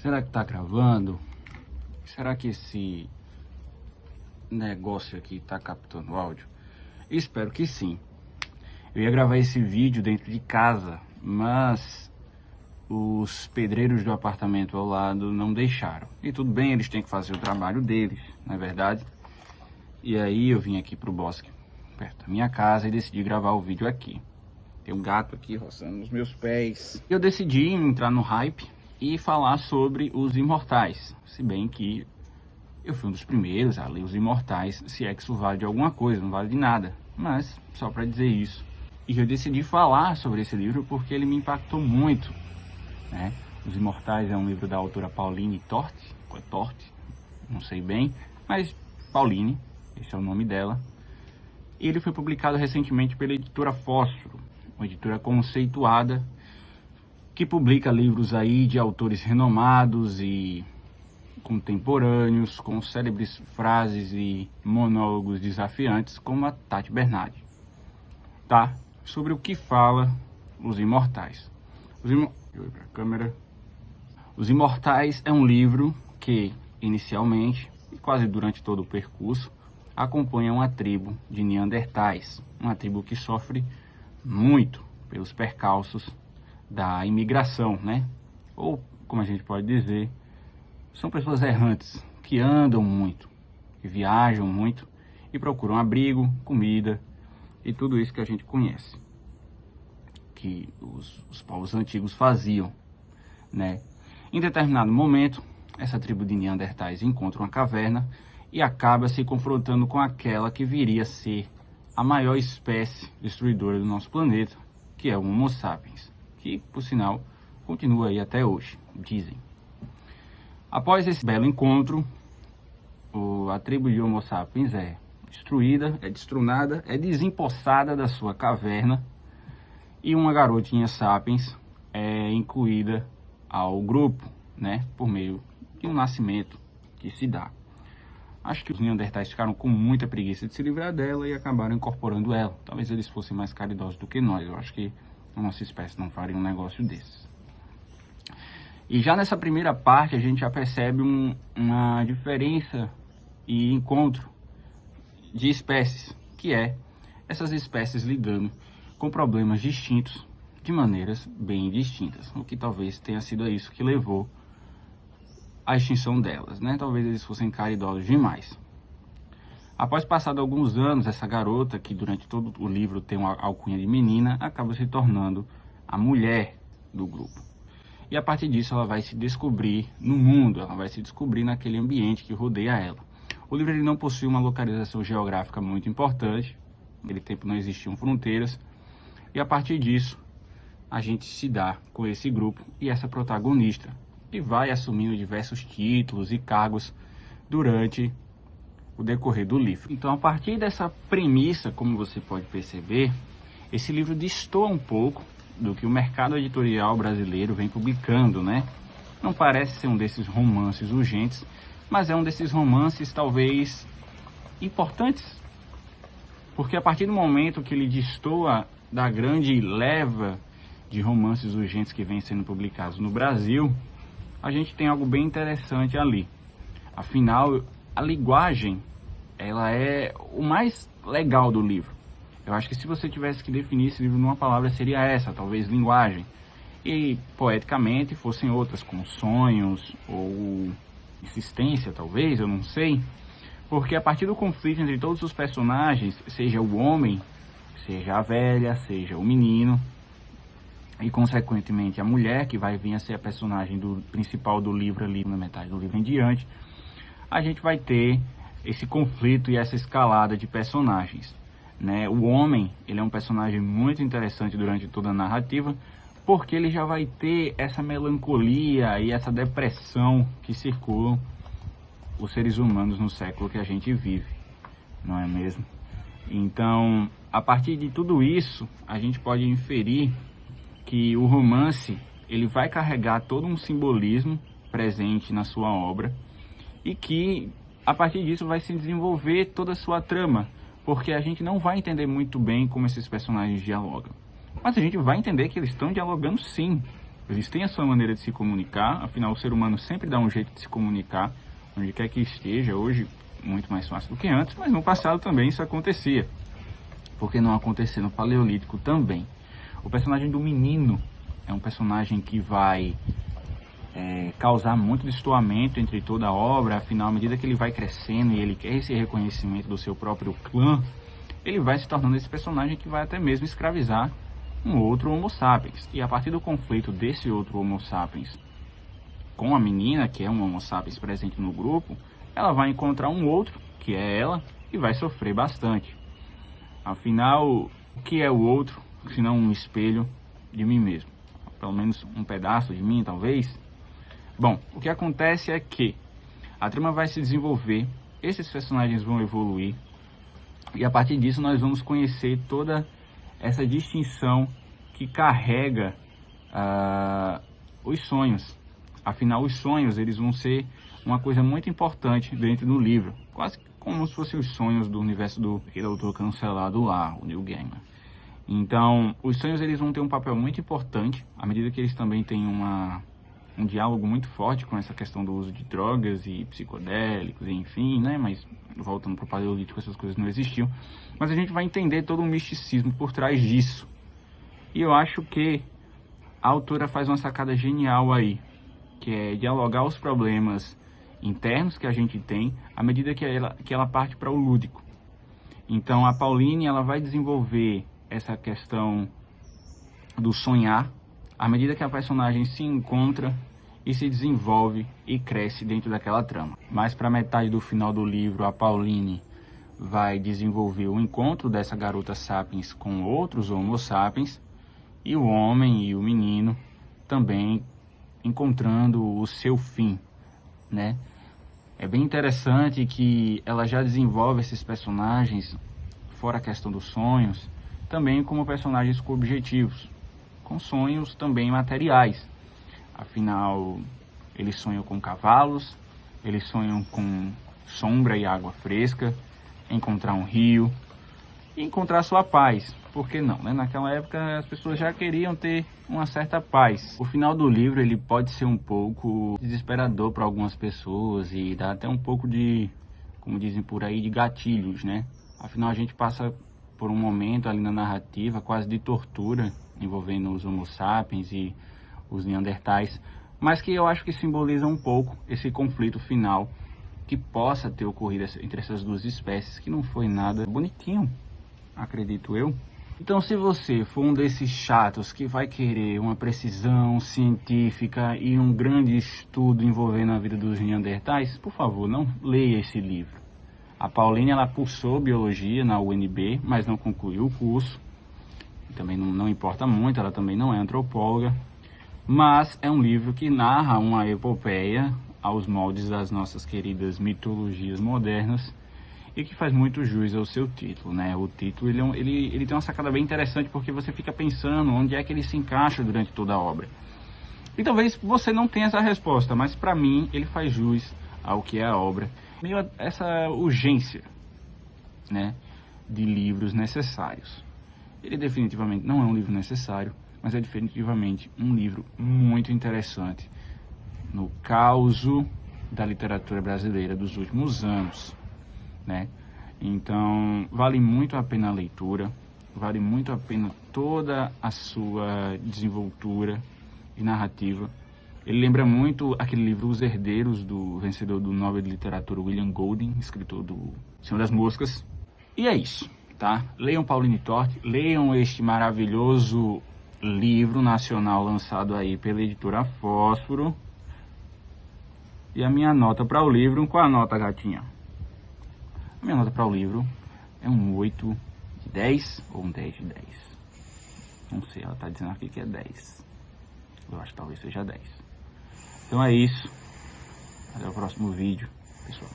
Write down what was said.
Será que tá gravando? Será que esse negócio aqui tá captando áudio? Espero que sim. Eu ia gravar esse vídeo dentro de casa, mas os pedreiros do apartamento ao lado não deixaram. E tudo bem, eles têm que fazer o trabalho deles, não é verdade? E aí eu vim aqui pro bosque, perto da minha casa, e decidi gravar o vídeo aqui. Tem um gato aqui roçando nos meus pés. Eu decidi entrar no hype e falar sobre Os Imortais. Se bem que eu fui um dos primeiros a ler Os Imortais, se é que isso vale de alguma coisa, não vale de nada. Mas só para dizer isso. E eu decidi falar sobre esse livro porque ele me impactou muito, né? Os Imortais é um livro da autora Pauline Torte, não sei bem, mas Pauline, esse é o nome dela. E ele foi publicado recentemente pela editora Fósforo, uma editora conceituada que publica livros aí de autores renomados e contemporâneos, com célebres frases e monólogos desafiantes, como a Tati Bernardi. Tá? Sobre o que fala Os Imortais. Os Imortais é um livro que, inicialmente, e quase durante todo o percurso, acompanha uma tribo de Neandertais, uma tribo que sofre muito pelos percalços da imigração, né? Ou, como a gente pode dizer, são pessoas errantes, que andam muito, que viajam muito e procuram abrigo, comida e tudo isso que a gente conhece, que os povos antigos faziam, né? Em determinado momento, essa tribo de Neandertais encontra uma caverna e acaba se confrontando com aquela que viria a ser a maior espécie destruidora do nosso planeta, que é o Homo sapiens, que, por sinal, continua aí até hoje, dizem. Após esse belo encontro, a tribo de Homo sapiens é destruída, é destrunada, é desempossada da sua caverna e uma garotinha sapiens é incluída ao grupo, né, por meio de um nascimento que se dá. Acho que os Neandertais ficaram com muita preguiça de se livrar dela e acabaram incorporando ela. Talvez eles fossem mais caridosos do que nós. Eu acho que a nossa espécie não faria um negócio desses. E já nessa primeira parte a gente já percebe uma diferença e encontro de espécies, que é essas espécies lidando com problemas distintos de maneiras bem distintas. O que talvez tenha sido isso que levou a extinção delas, né? Talvez eles fossem caridosos demais. Após passado alguns anos, essa garota, que durante todo o livro tem uma alcunha de menina, acaba se tornando a mulher do grupo. E a partir disso ela vai se descobrir no mundo, ela vai se descobrir naquele ambiente que rodeia ela. O livro ele não possui uma localização geográfica muito importante, naquele tempo não existiam fronteiras, e a partir disso a gente se dá com esse grupo e essa protagonista, que vai assumindo diversos títulos e cargos durante o decorrer do livro. Então, a partir dessa premissa, como você pode perceber, esse livro destoa um pouco do que o mercado editorial brasileiro vem publicando, né? Não parece ser um desses romances urgentes, mas é um desses romances talvez importantes, porque a partir do momento que ele destoa da grande leva de romances urgentes que vem sendo publicados no Brasil, a gente tem algo bem interessante ali. Afinal, a linguagem, ela é o mais legal do livro. Eu acho que se você tivesse que definir esse livro numa palavra, seria essa, talvez linguagem. E, poeticamente, fossem outras, como sonhos ou insistência, talvez, eu não sei. Porque a partir do conflito entre todos os personagens, seja o homem, seja a velha, seja o menino, e consequentemente a mulher, que vai vir a ser a personagem principal do livro ali na metade do livro em diante, a gente vai ter esse conflito e essa escalada de personagens, né? O homem, ele é um personagem muito interessante durante toda a narrativa, porque ele já vai ter essa melancolia e essa depressão que circulam os seres humanos no século que a gente vive, não é mesmo? Então, a partir de tudo isso, a gente pode inferir que o romance ele vai carregar todo um simbolismo presente na sua obra e que a partir disso vai se desenvolver toda a sua trama, porque a gente não vai entender muito bem como esses personagens dialogam, mas a gente vai entender que eles estão dialogando sim, Eles têm a sua maneira de se comunicar, afinal o ser humano sempre dá um jeito de se comunicar, onde quer que esteja, hoje muito mais fácil do que antes, mas no passado também isso acontecia. Por que não acontecer no Paleolítico também? O personagem do menino é um personagem que vai causar muito destoamento entre toda a obra, afinal, à medida que ele vai crescendo e ele quer esse reconhecimento do seu próprio clã, ele vai se tornando esse personagem que vai até mesmo escravizar um outro Homo sapiens. E a partir do conflito desse outro Homo sapiens com a menina, que é um Homo sapiens presente no grupo, ela vai encontrar um outro, que é ela, e vai sofrer bastante. Afinal, o que é o outro, se não um espelho de mim mesmo? Pelo menos um pedaço de mim, talvez. Bom, o que acontece é que a trama vai se desenvolver, esses personagens vão evoluir, e a partir disso nós vamos conhecer toda essa distinção que carrega os sonhos. Afinal, os sonhos eles vão ser uma coisa muito importante dentro do livro, quase como se fossem os sonhos do universo do autor cancelado lá, o Neil Gaiman. Então, os sonhos eles vão ter um papel muito importante, à medida que eles também têm um diálogo muito forte com essa questão do uso de drogas e psicodélicos, enfim, né? Mas voltando para o Paleolítico, essas coisas não existiam. Mas a gente vai entender todo o misticismo por trás disso. E eu acho que a autora faz uma sacada genial aí, que é dialogar os problemas internos que a gente tem, à medida que ela parte para o lúdico. Então a Pauline ela vai desenvolver essa questão do sonhar, à medida que a personagem se encontra e se desenvolve e cresce dentro daquela trama. Mais para metade do final do livro, a Pauline vai desenvolver o encontro dessa garota sapiens com outros Homo sapiens, e o homem e o menino também encontrando o seu fim, né? É bem interessante que ela já desenvolve esses personagens, fora a questão dos sonhos, também como personagens com objetivos, com sonhos também materiais. Afinal, eles sonham com cavalos, eles sonham com sombra e água fresca, encontrar um rio e encontrar sua paz. Por que não, né? Naquela época as pessoas já queriam ter uma certa paz. O final do livro ele pode ser um pouco desesperador para algumas pessoas e dá até um pouco de, como dizem por aí, de gatilhos, né? Afinal a gente passa por um momento ali na narrativa quase de tortura envolvendo os Homo sapiens e os Neandertais, mas que eu acho que simboliza um pouco esse conflito final que possa ter ocorrido entre essas duas espécies, que não foi nada bonitinho, acredito eu. Então, se você for um desses chatos que vai querer uma precisão científica e um grande estudo envolvendo a vida dos Neandertais, por favor, não leia esse livro. A Pauline, ela cursou biologia na UNB, mas não concluiu o curso. Também não importa muito, ela também não é antropóloga. Mas é um livro que narra uma epopeia aos moldes das nossas queridas mitologias modernas e que faz muito jus ao seu título, né? O título ele tem uma sacada bem interessante porque você fica pensando onde é que ele se encaixa durante toda a obra. E talvez você não tenha essa resposta, mas para mim ele faz jus ao que é a obra. Meio essa urgência, né, de livros necessários. Ele definitivamente não é um livro necessário, mas é definitivamente um livro muito interessante no causo da literatura brasileira dos últimos anos, né? Então vale muito a pena a leitura, vale muito a pena toda a sua desenvoltura e narrativa. Ele lembra muito aquele livro Os Herdeiros, do vencedor do Nobel de Literatura William Golding, escritor do Senhor das Moscas. E é isso, tá? Leiam Pauline Torte, leiam este maravilhoso livro nacional lançado aí pela editora Fósforo. E a minha nota para o livro, qual a nota, gatinha? A minha nota para o livro é um 8 de 10 ou um 10 de 10. Não sei, ela tá dizendo aqui que é 10. Eu acho que talvez seja 10. Então é isso. Até o próximo vídeo, pessoal.